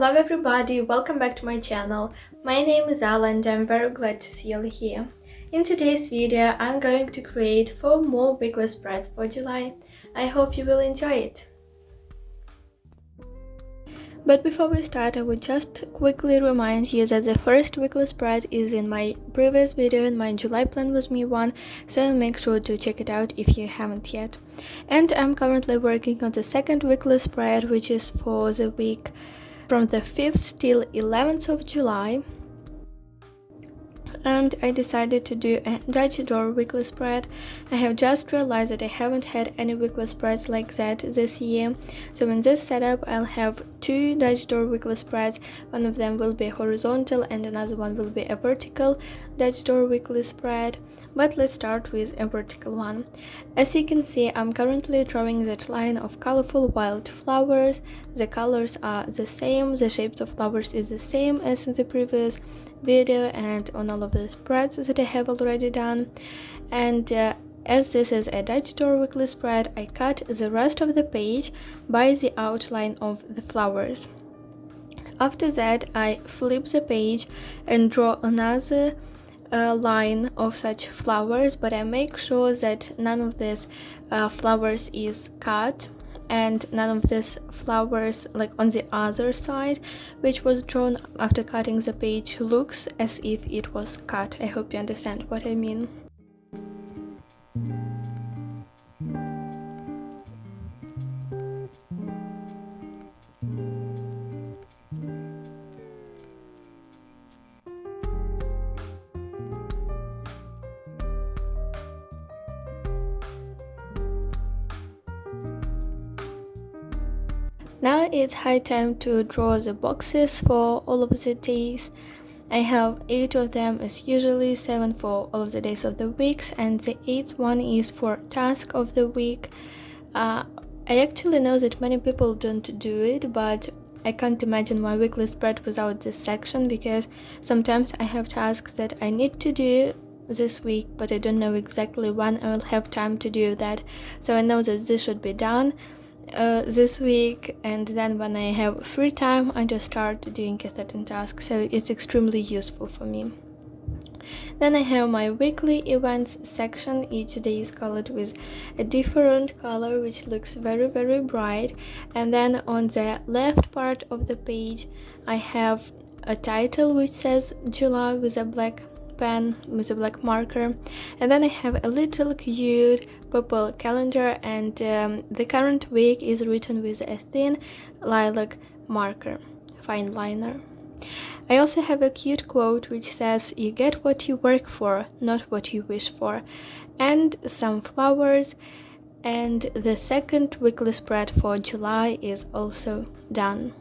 Hello everybody, welcome back to my channel. My name is Ala and I'm very glad to see you all here. In today's video, I'm going to create 4 more weekly spreads for July. I hope you will enjoy it. But before we start, I would just quickly remind you that the first weekly spread is in my previous video, in my July Plan With Me one, so make sure to check it out if you haven't yet. And I'm currently working on the second weekly spread, which is for the week from the 5th till 11th of July. And I decided to do a Dutch door weekly spread. I have just realized that I haven't had any weekly spreads like that this year. So in this setup I'll have 2 Dutch door weekly spreads. One of them will be horizontal and another one will be a vertical Dutch door weekly spread. But let's start with a vertical one. As you can see, I'm currently drawing that line of colorful wildflowers. The colors are the same, the shapes of flowers is the same as in the previous video and on all of the spreads that I have already done. And as this is a Dutch door weekly spread, I cut the rest of the page by the outline of the flowers. After that, I flip the page and draw another line of such flowers, but I make sure that none of these flowers is cut and none of these flowers, like on the other side, which was drawn after cutting the page, looks as if it was cut. I hope you understand what I mean. Now it's high time to draw the boxes for all of the days. I have 8 of them as usually, 7 for all of the days of the weeks, and the 8th one is for task of the week. I actually know that many people don't do it, but I can't imagine my weekly spread without this section, because sometimes I have tasks that I need to do this week, but I don't know exactly when I will have time to do that. So I know that this should be done this week, and then when I have free time I just start doing a certain task, so it's extremely useful for me. Then I have my weekly events section. Each day is colored with a different color which looks very bright, and then on the left part of the page I have a title which says July with a black pen, with a black marker, and then I have a little cute purple calendar, and the current week is written with a thin lilac marker, fine liner. I also have a cute quote which says, "You get what you work for, not what you wish for," and some flowers. And the second weekly spread for July is also done.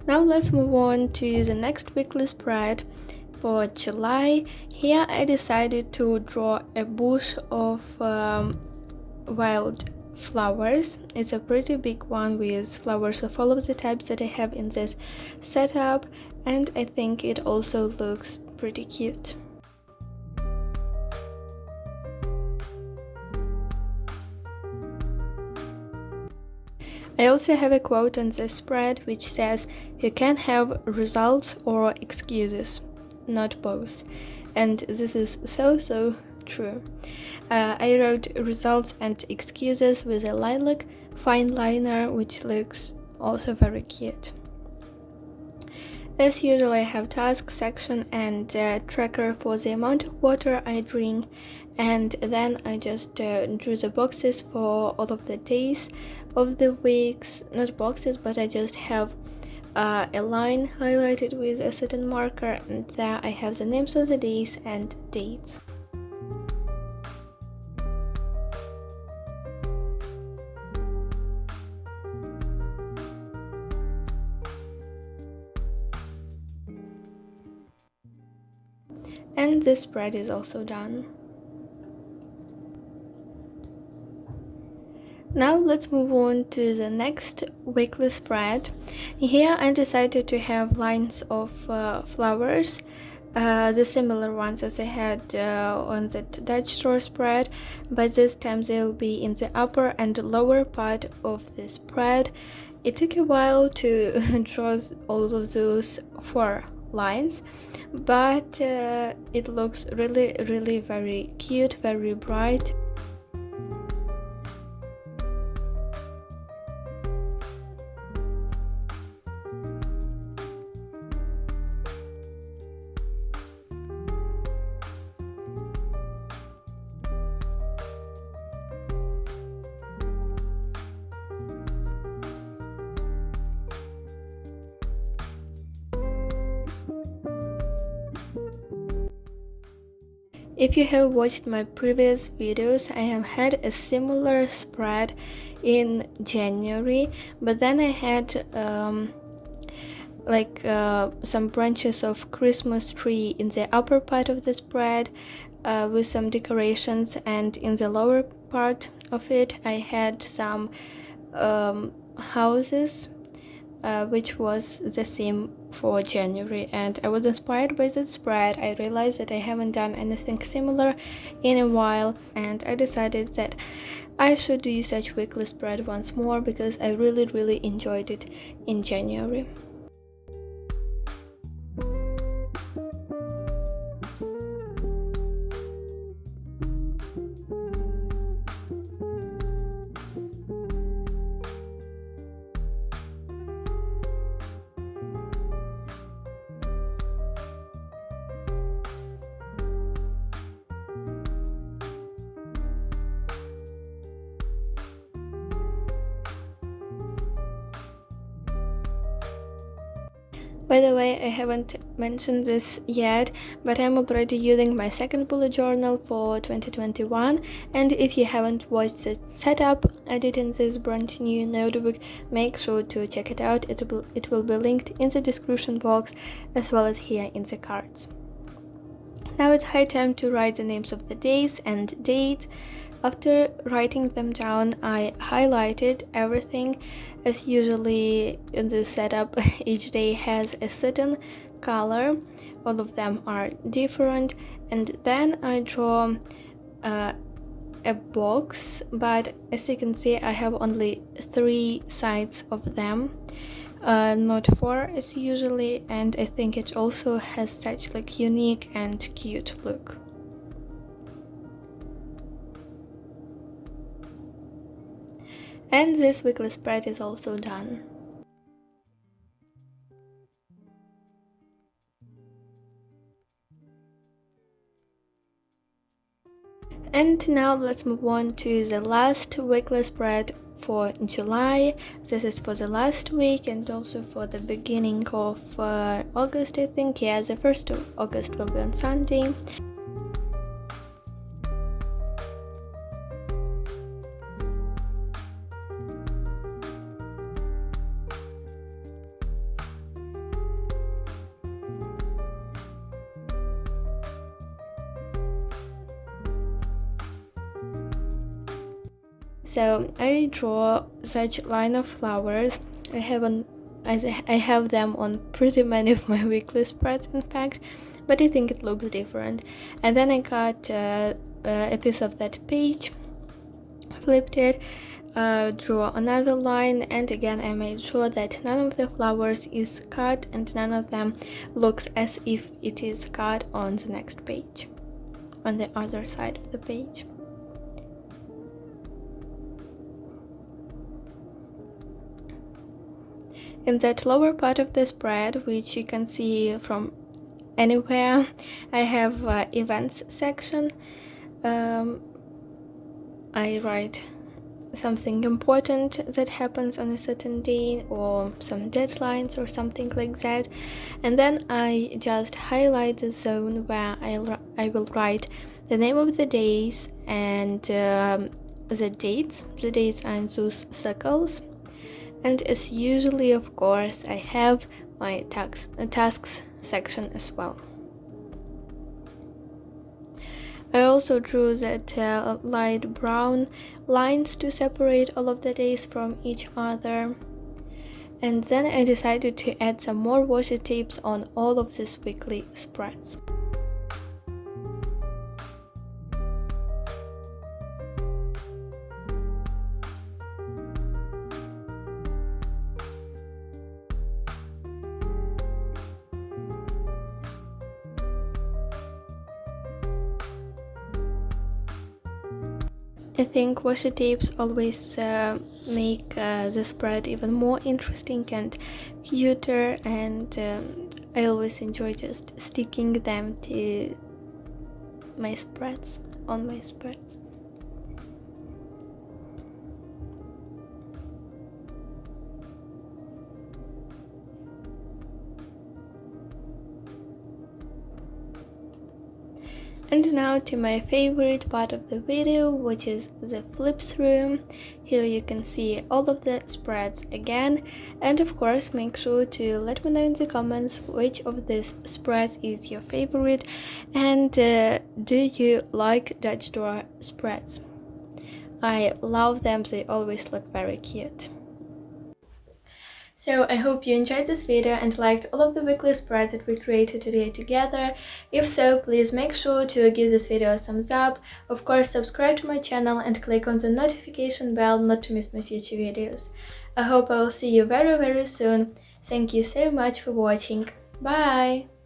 Now let's move on to the next weekly spread for July. Here I decided to draw a bush of wild flowers. It's a pretty big one with flowers of all of the types that I have in this setup, and I think it also looks pretty cute. I also have a quote on this spread which says, "You can have results or excuses, not both." And this is so true. I wrote results and excuses with a lilac fine liner, which looks also very cute. As usual, I have task section and tracker for the amount of water I drink, and then I just drew the boxes for all of the days of the weeks. Not boxes, but I just have a line highlighted with a certain marker, and there I have the names of the days and dates. And this spread is also done. Now let's move on to the next weekly spread. Here I decided to have lines of flowers, the similar ones as I had on the Dutch store spread, but this time they will be in the upper and lower part of the spread. It took a while to draw all of those 4 lines, but it looks really very cute, very bright. If you have watched my previous videos, I have had a similar spread in January, but then I had some branches of Christmas tree in the upper part of the spread with some decorations, and in the lower part of it I had some houses, which was the same for January, and I was inspired by that spread. I realized that I haven't done anything similar in a while, and I decided that I should do such weekly spread once more because I really enjoyed it in January. By the way, I haven't mentioned this yet, but I'm already using my second bullet journal for 2021, and if you haven't watched the setup I did in this brand new notebook, make sure to check it out. It will be linked in the description box as well as here in the cards. Now it's high time to write the names of the days and dates. After writing them down, I highlighted everything. As usually in this setup, each day has a certain color. All of them are different, and then I draw a box, but as you can see I have only 3 sides of them, not 4 as usually, and I think it also has such like unique and cute look. And this weekly spread is also done. And now let's move on to the last weekly spread for July. This is for the last week and also for the beginning of August, I think. Yeah, the 1st of August will be on Sunday. So I draw such line of flowers. I have them on pretty many of my weekly spreads, in fact, but I think it looks different. And then I cut a piece of that page, flipped it, drew another line, and again I made sure that none of the flowers is cut and none of them looks as if it is cut on the next page, on the other side of the page. In that lower part of the spread, which you can see from anywhere, I have events section. I write something important that happens on a certain day or some deadlines or something like that, and then I just highlight the zone where I will write the name of the days and the dates. The dates are in those circles. And as usually, of course, I have my tasks section as well. I also drew that light brown lines to separate all of the days from each other. And then I decided to add some more washi tapes on all of these weekly spreads. I think washi tapes always make the spread even more interesting and cuter, and I always enjoy just sticking them to my spreads, on my spreads. And now to my favorite part of the video, which is the flip through. Here you can see all of the spreads again, and of course make sure to let me know in the comments which of these spreads is your favorite, and do you like Dutch door spreads? I love them, they always look very cute. So I hope you enjoyed this video and liked all of the weekly spreads that we created today together. If so, please make sure to give this video a thumbs up. Of course, subscribe to my channel and click on the notification bell not to miss my future videos. I hope I will see you very soon. Thank you so much for watching. Bye!